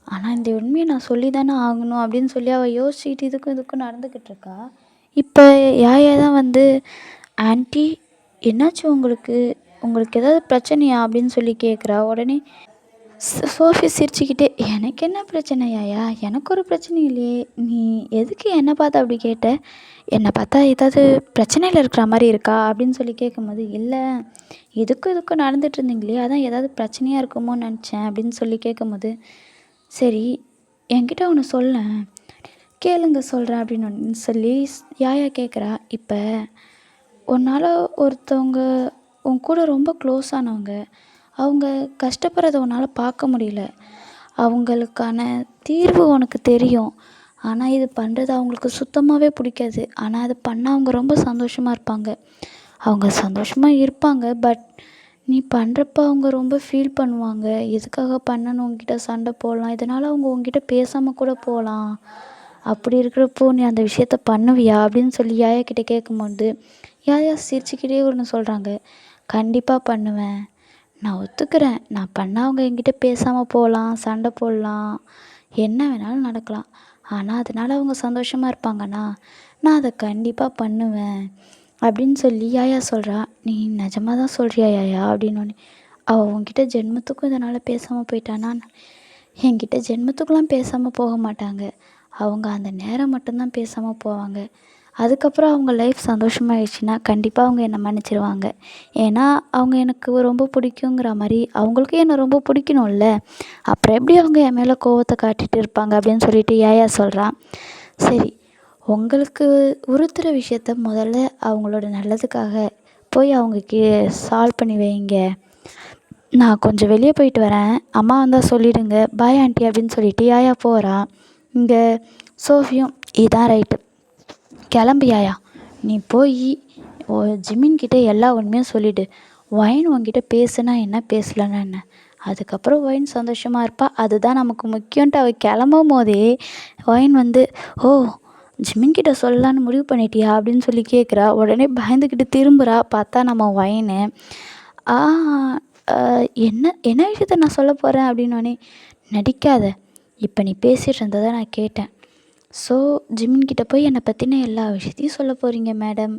ஆனால் இந்த உண்மையை நான் சொல்லி தானே ஆகணும் அப்படின்னு சொல்லி அவள் யோசிச்சுட்டு இதுக்கும் நடந்துக்கிட்டு இருக்கா. இப்போ யாயா தான் வந்து, ஆன்ட்டி என்னாச்சு உங்களுக்கு, உங்களுக்கு ஏதாவது பிரச்சனையா அப்படின்னு சொல்லி கேட்குறா. உடனே சோஃபி சிரிச்சுக்கிட்டே, எனக்கு என்ன பிரச்சனை யாயா, எனக்கு ஒரு பிரச்சனையும் இல்லையே, நீ எதுக்கு என்னை பார்த்து அப்படி கேட்ட? என்னை பார்த்தா ஏதாவது பிரச்சனையில் இருக்கிற மாதிரி இருக்கா அப்படின்னு சொல்லி கேட்கும்போது, இல்லை இதுக்கும் நடந்துட்டு இருந்தீங்களே, அதான் ஏதாவது பிரச்சனையாக இருக்குமோன்னு நினச்சேன் அப்படின்னு சொல்லி கேட்கும்போது, சரி என்கிட்ட ஒன்று சொல்லேன், கேளுங்க சொல்கிறேன் அப்படின்னு சொல்லி யாயா கேட்குறா. இப்போ உன்னால் ஒருத்தவங்க உன் கூட ரொம்ப க்ளோஸ் ஆனவங்க, அவங்க கஷ்டப்படுறத உன்னால் பார்க்க முடியல, அவங்களுக்கான தீர்வு உனக்கு தெரியும், ஆனால் இது பண்ணுறது அவங்களுக்கு சுத்தமாகவே பிடிக்காது, ஆனால் அது பண்ணால் அவங்க ரொம்ப சந்தோஷமாக இருப்பாங்க. அவங்க சந்தோஷமாக இருப்பாங்க, பட் நீ பண்ணுறப்ப அவங்க ரொம்ப ஃபீல் பண்ணுவாங்க. எதுக்காக பண்ணணும், உங்ககிட்ட சண்டை போடலாம், இதனால் அவங்க உங்ககிட்ட பேசாமல் கூட போகலாம். அப்படி இருக்கிறப்போ நீ அந்த விஷயத்த பண்ணுவியா அப்படின்னு சொல்லி யாயா கிட்டே கேட்கும்போது யாயா சிரிச்சுக்கிட்டே ஒன்று சொல்கிறாங்க, கண்டிப்பாக பண்ணுவேன், நான் ஒத்துக்கிறேன், நான் பண்ணால் அவங்க என்கிட்ட பேசாமல் போகலாம், சண்டை போடலாம், என்ன வேணாலும் நடக்கலாம், ஆனால் அதனால் அவங்க சந்தோஷமாக இருப்பாங்கண்ணா, நான் அதை கண்டிப்பாக பண்ணுவேன் அப்படின்னு சொல்லி யாயா சொல்கிறா. நீ நிஜமாக தான் சொல்கிறியா யாயா அப்படின்னோடனே, அவள் உங்ககிட்ட ஜென்மத்துக்கும் இதனால் பேசாமல் போயிட்டானா? என்கிட்ட ஜென்மத்துக்குலாம் பேசாமல் போக மாட்டாங்க, அவங்க அந்த நேரம் மட்டும்தான் பேசாமல் போவாங்க, அதுக்கப்புறம் அவங்க லைஃப் சந்தோஷமாகிடுச்சின்னா கண்டிப்பாக அவங்க என்னை மன்னிச்சிடுவாங்க. ஏன்னா அவங்க எனக்கு ரொம்ப பிடிக்குங்கிற மாதிரி அவங்களுக்கும் என்னை ரொம்ப பிடிக்கணும்ல, அப்புறம் எப்படி அவங்க என் மேலே கோவத்தை காட்டிகிட்டு இருப்பாங்க அப்படின்னு சொல்லிட்டு யாயா சொல்கிறான். சரி, உங்களுக்கு உறுத்துகிற விஷயத்த முதல்ல அவங்களோட நல்லதுக்காக போய் அவங்க சால்வ் பண்ணி வைங்க, நான் கொஞ்சம் வெளியே போயிட்டு வரேன், அம்மா வந்தால் சொல்லிவிடுங்க, பாய் ஆண்டி அப்படின்னு சொல்லிட்டு யாயா போகிறான். இங்கே சோஃபியும், இதான் ரைட்டு, கிளம்பு யாயா, நீ போய் ஜிமின்கிட்ட எல்லா உண்மையும் சொல்லிவிடு, ஒயின் உங்ககிட்ட பேசுனா என்ன பேசலன்னா என்ன, அதுக்கப்புறம் ஒயின் சந்தோஷமாக இருப்பா, அதுதான் நமக்கு முக்கியன்ட்டு அவள் கிளம்பும் போதே ஒயின் வந்து, ஓ ஜிமின்கிட்ட சொல்லலான்னு முடிவு பண்ணிட்டியா அப்படின்னு சொல்லி கேட்குறா. உடனே பயந்துக்கிட்டு திரும்புகிறா. பார்த்தா நம்ம ஒயின்னு, என்ன என்ன விஷயத்த நான் சொல்ல போகிறேன் அப்படின்னோடனே, நடிக்காத, இப்போ நீ பேசிகிட்டு இருந்ததை நான் கேட்டேன், ஸோ ஜிமின்கிட்ட போய் என்னை பற்றின எல்லா விஷயத்தையும் சொல்ல போகிறீங்க மேடம்,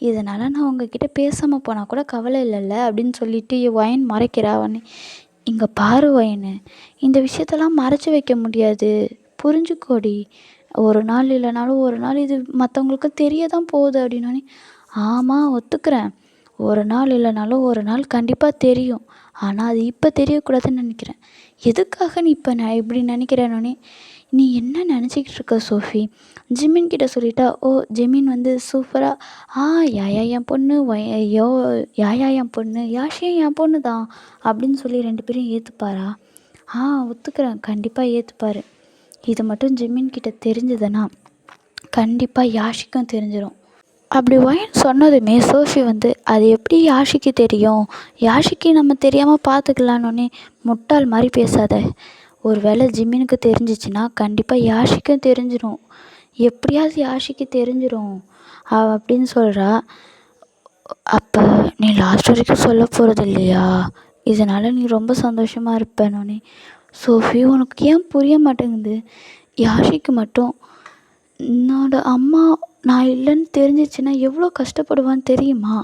இதனால் நான் உங்ககிட்ட பேசாமல் போனால் கூட கவலை இல்லைல்ல அப்படின்னு சொல்லிட்டு ஒயின் மறைக்கிறா. உடனே, இங்கே பாரு ஒயின்னு, இந்த விஷயத்தெல்லாம் மறைச்சி வைக்க முடியாது, புரிஞ்சுக்கோடி, ஒரு நாள் இல்லைனாலும் ஒரு நாள் இது மற்றவங்களுக்கு தெரிய தான் போகுது அப்படின்னோடனே, ஆமாம் ஒத்துக்கிறேன், ஒரு நாள் இல்லைனாலும் ஒரு நாள் கண்டிப்பாக தெரியும், ஆனால் அது இப்போ தெரியக்கூடாதுன்னு நினைக்கிறேன், எதுக்காக நீ இப்போ நான் இப்படி நினைக்கிறேன்னொன்னே, நீ என்ன நினச்சிக்கிட்டு இருக்க சோஃபி, ஜிமின்கிட்ட சொல்லிட்டா, ஓ ஜிமின் வந்து சூப்பராக, யாயா என் பொண்ணு, யாயா என் பொண்ணு, யாஷியும் என் பொண்ணு தான் அப்படின்னு சொல்லி 2 பேரும் ஏற்றுப்பாரா? ஒத்துக்கிறேன், கண்டிப்பாக ஏற்றுப்பார், இது மட்டும் ஜிமின்கிட்ட தெரிஞ்சதுன்னா கண்டிப்பாக யாஷிக்கும் தெரிஞ்சிடும். அப்படி ஒயின் சொன்னதுமே சோஃபி வந்து, அது எப்படி யாஷிக்கு தெரியும், யாஷிக்கு நம்ம தெரியாமல் பார்த்துக்கலான்னொன்னே, முட்டாள் மாதிரி பேசாத, ஒரு வேளை ஜிமினுக்கு தெரிஞ்சிச்சுன்னா கண்டிப்பாக யாஷிக்கும் தெரிஞ்சிடும், எப்படியாவது யாஷிக்கு தெரிஞ்சிடும் அப்படின்னு சொல்கிறா. அப்போ நீ லாஸ்ட் வரைக்கும் சொல்ல போகிறது இல்லையா, இதனால் நீ ரொம்ப சந்தோஷமாக இருப்பேனோனே. சோஃபி, உனக்கு ஏன் புரிய மாட்டேங்குது? யாஷிக்கு மட்டும் என்னோட அம்மா நான் இல்லைன்னு தெரிஞ்சிச்சுன்னா எவ்வளோ கஷ்டப்படுவான்னு தெரியுமா?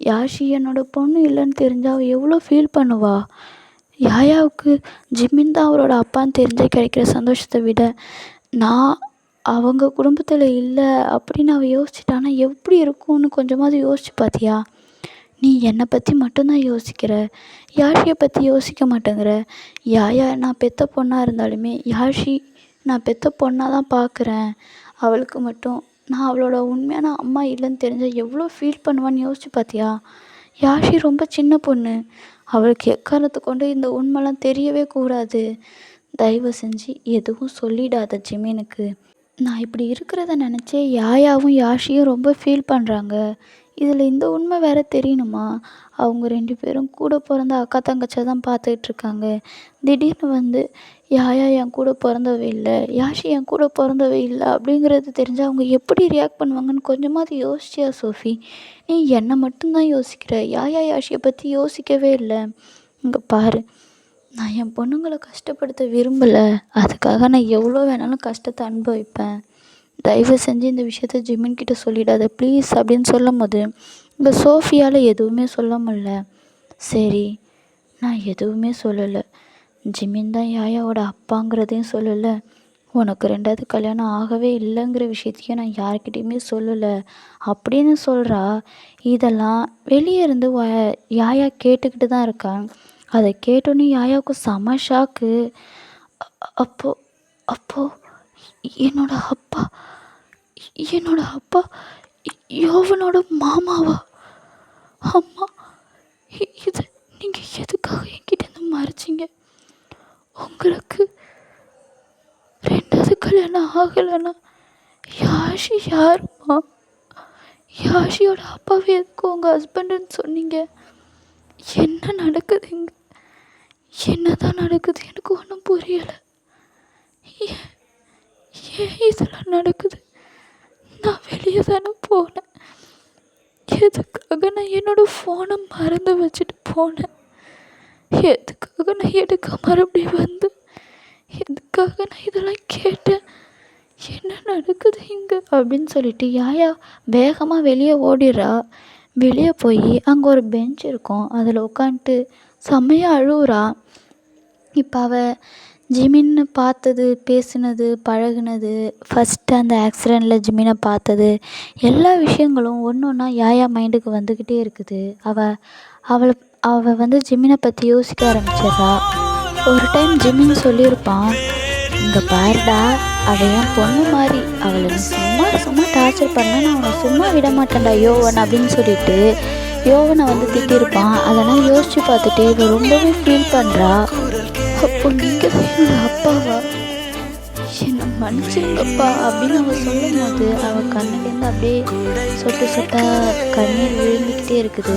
யாஷி என்னோட பொண்ணு இல்லைன்னு தெரிஞ்சால் அவள் எவ்வளோ ஃபீல் பண்ணுவா? யாயாவுக்கு ஜிமின் தான் அவரோட அப்பான்னு தெரிஞ்சால் கிடைக்கிற சந்தோஷத்தை விட நான் அவங்க குடும்பத்தில் இல்லை அப்படின்னு அவள் யோசிச்சிட்டானா எப்படி இருக்கும்னு கொஞ்சமாவது யோசிச்சு பார்த்தியா? நீ என்னை பற்றி மட்டும்தான் யோசிக்கிற, யாஷியை பற்றி யோசிக்க மாட்டேங்கிற. யாயா நான் பெத்த பொண்ணாக இருந்தாலுமே யாஷி நான் பெத்த பொண்ணாக தான் பார்க்குறேன். அவளுக்கு மட்டும் நான் அவளோட உண்மையான அம்மா இல்லைன்னு தெரிஞ்சால் எவ்வளோ ஃபீல் பண்ணுவான்னு யோசிச்சு பார்த்தியா? யாஷி ரொம்ப சின்ன பொண்ணு, அவளுக்கு எக்காரணத்தை கொண்டு இந்த உண்மைலாம் தெரியவே கூடாது. தயவு செஞ்சு எதுவும் சொல்லிடாத ஜிமினுக்கு. நான் இப்படி இருக்கிறத நினச்சே யாயாவும் யாஷியும் ரொம்ப ஃபீல் பண்ணுறாங்க. இதில் இந்த உண்மை வேற தெரியணுமா? அவங்க 2 பேரும் கூட பிறந்த அக்கா தங்கச்சியை தான் பார்த்துட்ருக்காங்க. திடீர்னு வந்து யாயா என் கூட பிறந்தவே இல்லை, யாஷி என் கூட பிறந்தவே இல்லை அப்படிங்கிறது தெரிஞ்சால் அவங்க எப்படி ரியாக்ட் பண்ணுவாங்கன்னு கொஞ்சமாவது யோசிச்சியா சோஃபி? நீ என்னை மட்டும்தான் யோசிக்கிற, யாயா யாஷியை பற்றி யோசிக்கவே இல்லை. இங்கே பாரு, நான் என் பொண்ணுங்களை கஷ்டப்படுத்த விரும்பலை, அதுக்காக நான் எவ்வளோ வேணாலும் கஷ்டத்தை அனுபவிப்பேன். தயவு செஞ்சு இந்த விஷயத்த ஜிமின்கிட்ட சொல்லிடாத ப்ளீஸ் அப்படின்னு சொல்லும் போது இங்கே சோஃபியால் எதுவுமே சொல்ல முடில. சரி, நான் எதுவுமே சொல்லலை, ஜிமின் தான் யாயாவோட அப்பாங்கிறதையும் சொல்லலை, உனக்கு 2வது கல்யாணம் ஆகவே இல்லைங்கிற விஷயத்தையும் நான் யார்கிட்டையுமே சொல்லலை அப்படின்னு சொல்கிறா. இதெல்லாம் வெளியே இருந்து யாயா கேட்டுக்கிட்டு தான் இருக்கான். அதை கேட்டோன்னே யாயாவுக்கு செம ஷாக்கு. அப்போ அப்போ என்னோட அப்பா யோவனோட மாமாவா? அம்மா, இது நீங்கள் எதுக்காக என்கிட்ட இருந்து மறைச்சிங்க? உங்களுக்கு 2வது கல்யாணம் ஆகலைன்னா யாஷி யாருமா? யாஷியோட அப்பாவே எதுக்கு உங்கள் ஹஸ்பண்டுன்னு சொன்னீங்க? என்ன நடக்குது இங்கே? என்னதான் நடக்குது எனக்கு ஒன்றும் புரியலை. ஏன் இதெல்லாம் நடக்குது? நான் வெளியே தானே போனேன், எதுக்காக நான் என்னோடய ஃபோனை மறந்து வச்சுட்டு போனேன்? எதுக்காக நான் எடுக்க மறுபடியும் வந்து எதுக்காக நான் இதெல்லாம் கேட்டேன்? என்ன நடக்குது இங்கே அப்படின்னு சொல்லிட்டு யாயா வேகமாக வெளியே ஓடிடுறா. வெளியே போய் அங்கே ஒரு பெஞ்ச் இருக்கும், அதில் உட்காந்துட்டு செம்மையாக அழுவுறா. இப்போ அவள் ஜிமின்னு பார்த்தது, பேசினது, பழகுனது, ஃபஸ்ட்டு அந்த ஆக்சிடெண்ட்டில் ஜிமினை பார்த்தது, எல்லா விஷயங்களும் ஒன்று ஒன்றா யாயா மைண்டுக்கு வந்துக்கிட்டே இருக்குது. அவள் வந்து ஜிமினை பற்றி யோசிக்க ஆரம்பிச்சிடுறா. ஒரு டைம் ஜிமின் சொல்லியிருப்பான், இங்கே பாருடா, அவள் என் பொண்ணு மாதிரி, அவளை நீ சும்மா சும்மா டார்ச்சர் பண்ண நான் அவனை சும்மா விட மாட்டேன்டா யோவன் அப்படின்னு சொல்லிட்டு யோவனை வந்து திட்டிருப்பான். அதெல்லாம் யோசித்து பார்த்துட்டு இவள் ரொம்பவே ஃபீல் பண்ணுறா. அப்போ நீங்கள் தான் என்னோட அப்பாவா? என்னை மன்னிச்சிருங்கப்பா அப்படின்னு அவள் சொல்லும் போது அவள் கண்ணுலேருந்து அப்படியே சொட்டு சொட்டா கண்ணீர் விழுந்துக்கிட்டே இருக்குது.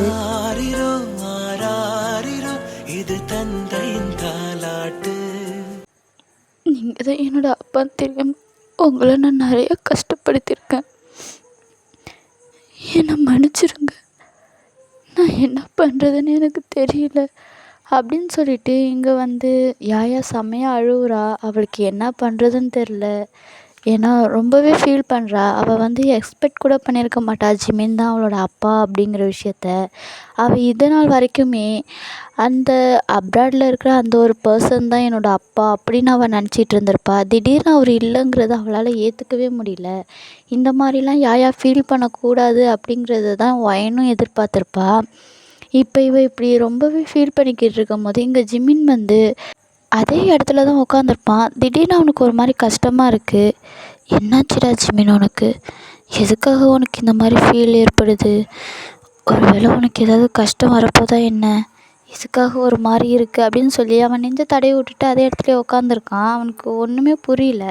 நீங்கள் தான் என்னோட அப்பா தெரியும், உங்களை நான் நிறைய கஷ்டப்படுத்தியிருக்கேன், என்னை மன்னிச்சிருங்க, நான் என்ன பண்ணுறதுன்னு எனக்கு தெரியல அப்படின்னு சொல்லிட்டு இங்கே வந்து யாயா செம்மையாக அழுவுறா. அவளுக்கு என்ன பண்ணுறதுன்னு தெரில, ஏன்னா ரொம்பவே ஃபீல் பண்ணுறா. அவள் வந்து எக்ஸ்பெக்ட் கூட பண்ணியிருக்க மாட்டா ஜிமின் தான் அவளோட அப்பா அப்படிங்கிற விஷயத்த. அவள் இது நாள் வரைக்குமே அந்த அப்ராடில் இருக்கிற அந்த ஒரு பர்சன் தான் என்னோடய அப்பா அப்படின்னு அவள் நினச்சிட்டு இருந்திருப்பா. திடீர்னு அவர் இல்லைங்கிறத அவளால் ஏற்றுக்கவே முடியல. இந்த மாதிரிலாம் யாயா ஃபீல் பண்ணக்கூடாது அப்படிங்கிறத தான் ஒயனும் எதிர்பார்த்துருப்பா. இப்போ இவள் இப்படி ரொம்பவே ஃபீல் பண்ணிக்கிட்டு இருக்கும் போது இங்கே ஜிமின் வந்து அதே இடத்துல தான் உட்காந்துருப்பான். திடீர்னு அவனுக்கு ஒரு மாதிரி கஷ்டமாக இருக்குது. என்னாச்சுடா ஜிமின், உனக்கு எதுக்காக உனக்கு இந்த மாதிரி ஃபீல் ஏற்படுது? ஒரு வேளை உனக்கு ஏதாவது கஷ்டம் வரப்போதா என்ன? இதுக்காக ஒரு மாதிரி இருக்குது அப்படின்னு சொல்லி அவன் நெஞ்ச தடவி விட்டுட்டு அதே இடத்துல உட்காந்துருக்கான். அவனுக்கு ஒன்றுமே புரியல.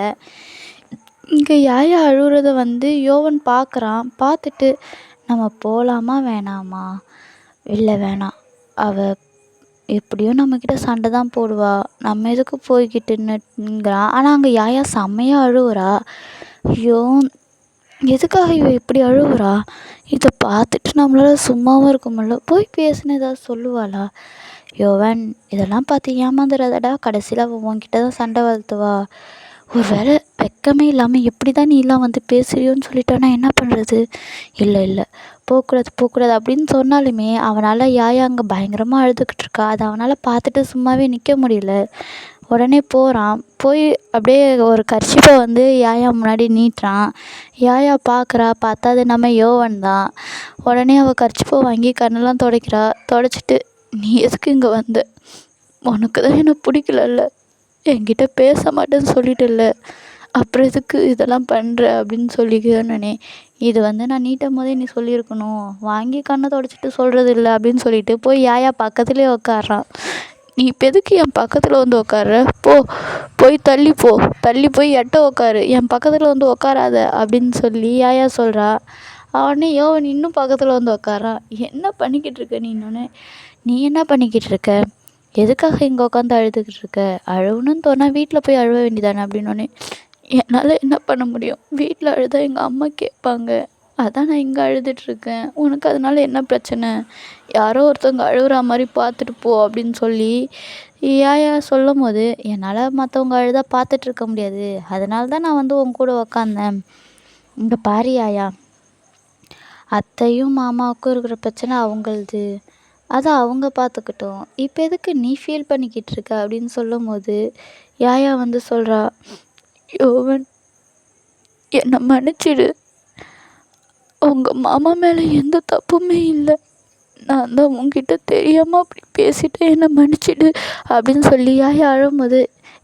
இங்கே யாயா அழுகிறத வந்து யோவன் பார்க்குறான். பார்த்துட்டு நம்ம போகலாமா வேணாமா? இல்லை வேணாம், அவள் எப்படியும் நம்மக்கிட்ட சண்டை தான் போடுவா, நம்ம எதுக்கு போய்க்கிட்டுன்னுங்கிறான். ஆனால் அங்கே யாயா செம்மையாக அழுவுறா. ஐயோ, எதுக்காக இவ இப்படி அழுவுறா? இதை பார்த்துட்டு நம்மளால சும்மாவும் இருக்க முடியல. போய் பேசுன ஏதாவது சொல்லுவாளா? யோவன், இதெல்லாம் பார்த்து ஏமாந்துடாதடா, கடைசியில் அவள் உன்கிட்ட தான் சண்டை வளர்த்துவா. ஒரு வேளை வெக்கமே இல்லாமல் எப்படி தான் நீலாம் வந்து பேசுறியோன்னு சொல்லிட்டானா என்ன பண்ணுறது? இல்லை இல்லை, போகக்கூடாது போகக்கூடாது அப்படின்னு சொன்னாலுமே அவனால் யாயா அங்கே பயங்கரமாக அழுதுகிட்டு இருக்கா. அதை அவனால் பார்த்துட்டு சும்மாவே நிற்க முடியல. உடனே போகிறான். போய் அப்படியே ஒரு கர்ச்சீப்பை வந்து யாயா முன்னாடி நீட்டுறான். யாயா பார்க்குறா. பார்த்தா அது நம்ம யோவன் தான். உடனே அவள் கர்ச்சீப்பை வாங்கி கண்ணெல்லாம் துடைக்கிறா. துடைச்சிட்டு, நீ எதுக்கு இங்கே வந்த? உனக்கு தான் என்ன பிடிக்கலல்ல, என்கிட்ட பேச மாட்டேன்னு சொல்லிட்டுல்ல, அப்புறம் எதுக்கு இதெல்லாம் பண்ணுற அப்படின்னு சொல்லிக்கிறேன்னே. இது வந்து நான் நீட்டும் போதே நீ சொல்லியிருக்கணும், வாங்கி கண்ணை துடைச்சிட்டு சொல்கிறது இல்லை அப்படின்னு சொல்லிட்டு போய் யாயா பக்கத்துலேயே உக்காடுறான். நீ இப்போ எதுக்கு என் பக்கத்தில் வந்து உக்காடுற? போய் தள்ளி போய் எட்ட உக்காரு, என் பக்கத்தில் வந்து உக்காராத அப்படின்னு சொல்லி யாயா சொல்கிறா. அவனே யோவன் இன்னும் பக்கத்தில் வந்து உக்காரான். என்ன பண்ணிக்கிட்டு இருக்க நீ? இன்னொன்று, நீ என்ன பண்ணிக்கிட்டு இருக்க? எதுக்காக இங்கே உட்காந்து அழுதுகிட்டு இருக்க? அழுவணுன்னு தோணா வீட்டில் போய் அழுவ வேண்டியதானே அப்படின்னோடனே, என்னால் என்ன பண்ண முடியும்? வீட்டில் அழுதா எங்கள் அம்மா கேட்பாங்க, அதான் நான் இங்கே அழுதுட்ருக்கேன். உனக்கு அதனால என்ன பிரச்சனை? யாரோ ஒருத்தவங்க அழுகுற மாதிரி பார்த்துட்டு போ அப்படின்னு சொல்லி யாயா சொல்லும் போது, என்னால் மற்றவங்க அழுதா பார்த்துட்ருக்க முடியாது, அதனால தான் நான் வந்து உன் கூட உக்காந்தேன். இங்கே பாரு யாயா, அத்தையும் மாமாவுக்கும் இருக்கிற பிரச்சனை அவங்களது, அதை அவங்க பார்த்துக்கிட்டோம். இப்போ எதுக்கு நீ ஃபீல் பண்ணிக்கிட்டு இருக்க அப்படின்னு சொல்லும் போது யாயா வந்து சொல்கிறா, யோவன், என்னை மன்னிச்சிடு, உங்கள் மாமா மேலே எந்த தப்புமே இல்லை, நான் தான் உங்ககிட்ட தெரியாமல் அப்படி பேசிட்டேன், என்னை மன்னிச்சிடு அப்படின்னு சொல்லி யாயா அழும்போது,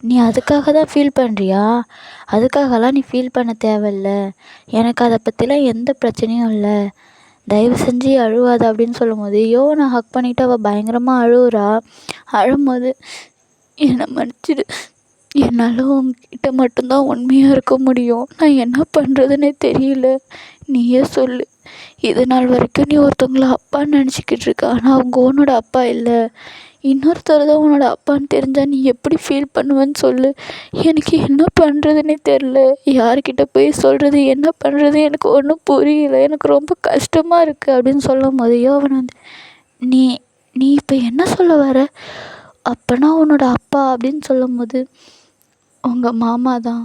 நீ அதுக்காக தான் ஃபீல் பண்ணுறியா? அதுக்காகலாம் நீ ஃபீல் பண்ண தேவையில்ல, எனக்கு அதை பற்றிலாம் எந்த பிரச்சனையும் இல்லை, தயவு செஞ்சு அழுவாத அப்படின்னு சொல்லும்போது யோவனை ஹக் பண்ணிவிட்டு அவள் பயங்கரமாக அழுவுறா. அழும்போது, என்னை மன்னிச்சிடு, என்னால் உங்ககிட்ட மட்டும்தான் உண்மையாக இருக்க முடியும், நான் என்ன பண்ணுறதுன்னே தெரியல, நீயே சொல்லு. இது நாள் வரைக்கும் நீ ஒருத்தவங்கள அப்பான்னு நினச்சிக்கிட்டு இருக்க, ஆனால் அவங்க உன்னோட அப்பா இல்லை, இன்னொருத்தர் தான் உன்னோட அப்பான்னு தெரிஞ்சால் நீ எப்படி ஃபீல் பண்ணுவேன்னு சொல்லு. எனக்கு என்ன பண்ணுறதுன்னே தெரில, யார்கிட்ட போய் சொல்கிறது, என்ன பண்ணுறது, எனக்கு ஒன்றும் புரியல, எனக்கு ரொம்ப கஷ்டமாக இருக்குது அப்படின்னு சொல்லும் போது யோவன் வந்து, நீ நீ இப்போ என்ன சொல்ல வர? அப்போனா உன்னோட அப்பா அப்படின்னு சொல்லும் போது, உங்கள் மாமா தான்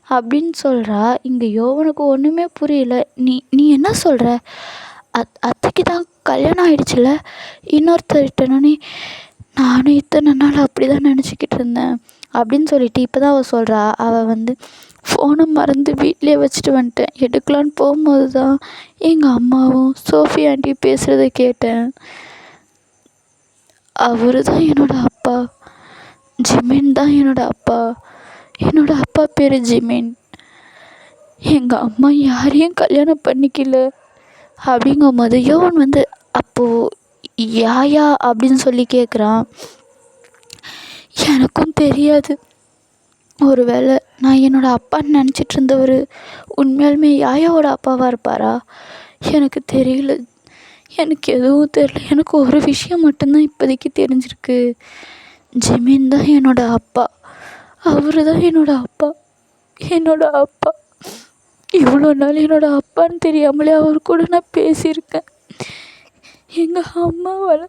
அப்படின்னு சொல்கிறா. இங்கே யோவனுக்கு ஒன்றுமே புரியல. நீ நீ என்ன சொல்கிற? அத்தைக்கு தான் கல்யாணம் ஆகிடுச்சுல இன்னொருத்தர்கிட்டனே, நானும் இத்தனை நாள் அப்படி தான் நினச்சிக்கிட்டு இருந்தேன் அப்படின்னு சொல்லிட்டு இப்போ தான் அவள் சொல்கிறா. அவள் வந்து, ஃபோனை மறந்து வீட்டிலே வச்சுட்டு வந்துட்டேன், எடுக்கலான்னு போகும்போது தான் எங்கள் அம்மாவும் சோஃபி ஆண்டியும் பேசுகிறத கேட்டேன், அவரு தான் என்னோடய அப்பா, ஜிமின் தான் என்னோடய அப்பா, என்னோடய அப்பா பேர் ஜிமின், எங்கள் அம்மா யாரையும் கல்யாணம் பண்ணிக்கல அப்படிங்கும்போது யோவன் வந்து, அப்போது யாயா அப்படின்னு சொல்லி கேட்குறான். எனக்கும் தெரியாது, ஒரு வேளை நான் என்னோடய அப்பான்னு நினச்சிட்டு இருந்தவர் உண்மையாலுமே யாயாவோட அப்பாவாக இருப்பாரா? எனக்கு தெரியல, எனக்கு எதுவும் தெரியல. எனக்கு ஒரு விஷயம் மட்டும்தான் இப்போதைக்கு தெரிஞ்சிருக்கு, ஜிமின் தான் என்னோடய அப்பா, அவர் தான் என்னோடய அப்பா, என்னோடய அப்பா. இவ்வளோ நாள் என்னோடய அப்பான்னு தெரியாமலே அவர் கூட நான் பேசியிருக்கேன். எங்கள் அம்மாவால்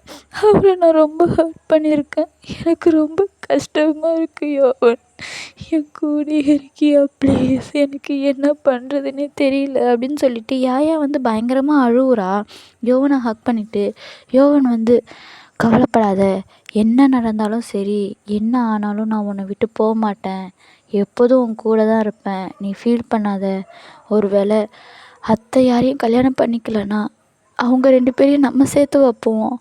அவரை நான் ரொம்ப ஹர்ட் பண்ணியிருக்கேன். எனக்கு ரொம்ப கஷ்டமாக இருக்குது யோவன், என் கூட இருக்கியா ப்ளீஸ், எனக்கு என்ன பண்ணுறதுன்னே தெரியல அப்படின்னு சொல்லிட்டு யாயா வந்து பயங்கரமாக அழுவுறா. யோவனை ஹக் பண்ணிவிட்டு யோவன் வந்து, கவலைப்படாத, என்ன நடந்தாலும் சரி, என்ன ஆனாலும் நான் உன்னை விட்டு போக மாட்டேன், எப்போதும் உன் கூட தான் இருப்பேன், நீ ஃபீல் பண்ணாத, ஒரு வேளை அத்தை யாரையும் கல்யாணம் பண்ணிக்கலன்னா அவங்க 2 பேரையும் நம்ம சேர்த்து வைப்போம்,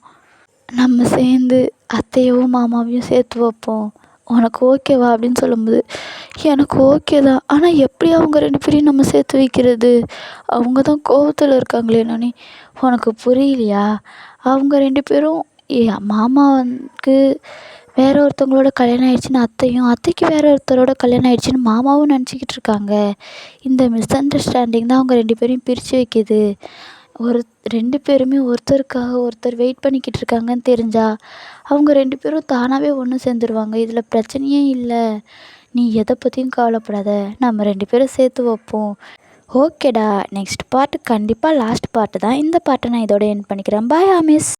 நம்ம சேர்ந்து அத்தையவும் மாமாவையும் சேர்த்து வைப்போம், உனக்கு ஓகேவா அப்படின்னு சொல்லும்போது, எனக்கு ஓகே தான், ஆனால் எப்படி அவங்க 2 பேரையும் நம்ம சேர்த்து வைக்கிறது? அவங்க தான் கோவத்தில் இருக்காங்களே. நானே, உனக்கு புரியலையா? அவங்க 2 பேரும் மாமாவுக்கு வேற ஒருத்தவங்களோட கல்யாணம் ஆயிடுச்சுன்னு அத்தையும், அத்தைக்கு வேற ஒருத்தரோட கல்யாணம் ஆயிடுச்சுன்னு மாமாவும் நினச்சிக்கிட்டு இருக்காங்க. இந்த மிஸ் அண்டர்ஸ்டாண்டிங் தான் அவங்க 2 பேரையும் பிரித்து வைக்கிது. ஒரு 2 பேருமே ஒருத்தருக்காக ஒருத்தர் வெயிட் பண்ணிக்கிட்டு இருக்காங்கன்னு தெரிஞ்சா அவங்க 2 பேரும் தானாகவே ஒன்று சேர்ந்துருவாங்க. இதில் பிரச்சனையே இல்லை. நீ எதை பற்றியும் கவலைப்படாத. நம்ம 2 பேரும் சேர்த்து வைப்போம். ஓகேடா, நெக்ஸ்ட் பார்ட் கண்டிப்பாக லாஸ்ட் பார்ட்டு தான். இந்த பார்ட்டை நான் இதோட எண்ட் பண்ணிக்கிறேன். பாய் ஆமிஸ்.